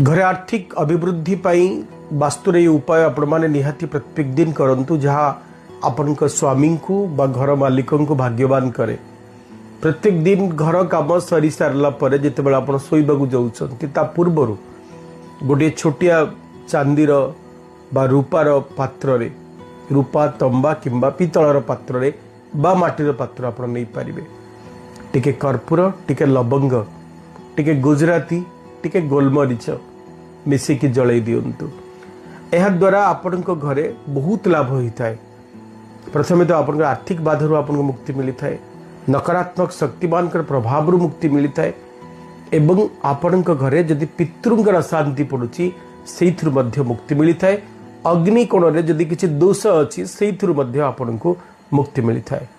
घरे आर्थिक अभिवृद्धि पाई वास्तु ये उपाय आपण मैंने निहाती प्रत्येक दिन करंतु जहाँ आपण स्वामी को बा घर मालिक को भाग्यवान करे। प्रत्येक दिन घर काम सरी सारा पर जिते आप शोवाक जाऊँच ता पूर्वर गोटे छोटिया चांदीर बा रूपार पात्र रे, रूपा तंबा किंबा पितलर पात्र रे बा माटीर पात्र आप नहीं पारे। टिके कर्पूर, टिके लवंग, टिके गुजराती, टिके गोलमरीच मिसिकी जलई दिंतु। यह द्वारा आपण घरे बहुत लाभ होता है। प्रथमे तो आप आर्थिक बाधारू आपको मुक्ति मिली है, नकारात्मक शक्तिमान प्रभाव मुक्ति मिलता है एवं आपण घरे जदि पितृंकर अशांति पड़ुची से मुक्ति मिलता है। अग्निकोण रे जदि किसी दोष अच्छी से आपको मुक्ति मिलता है।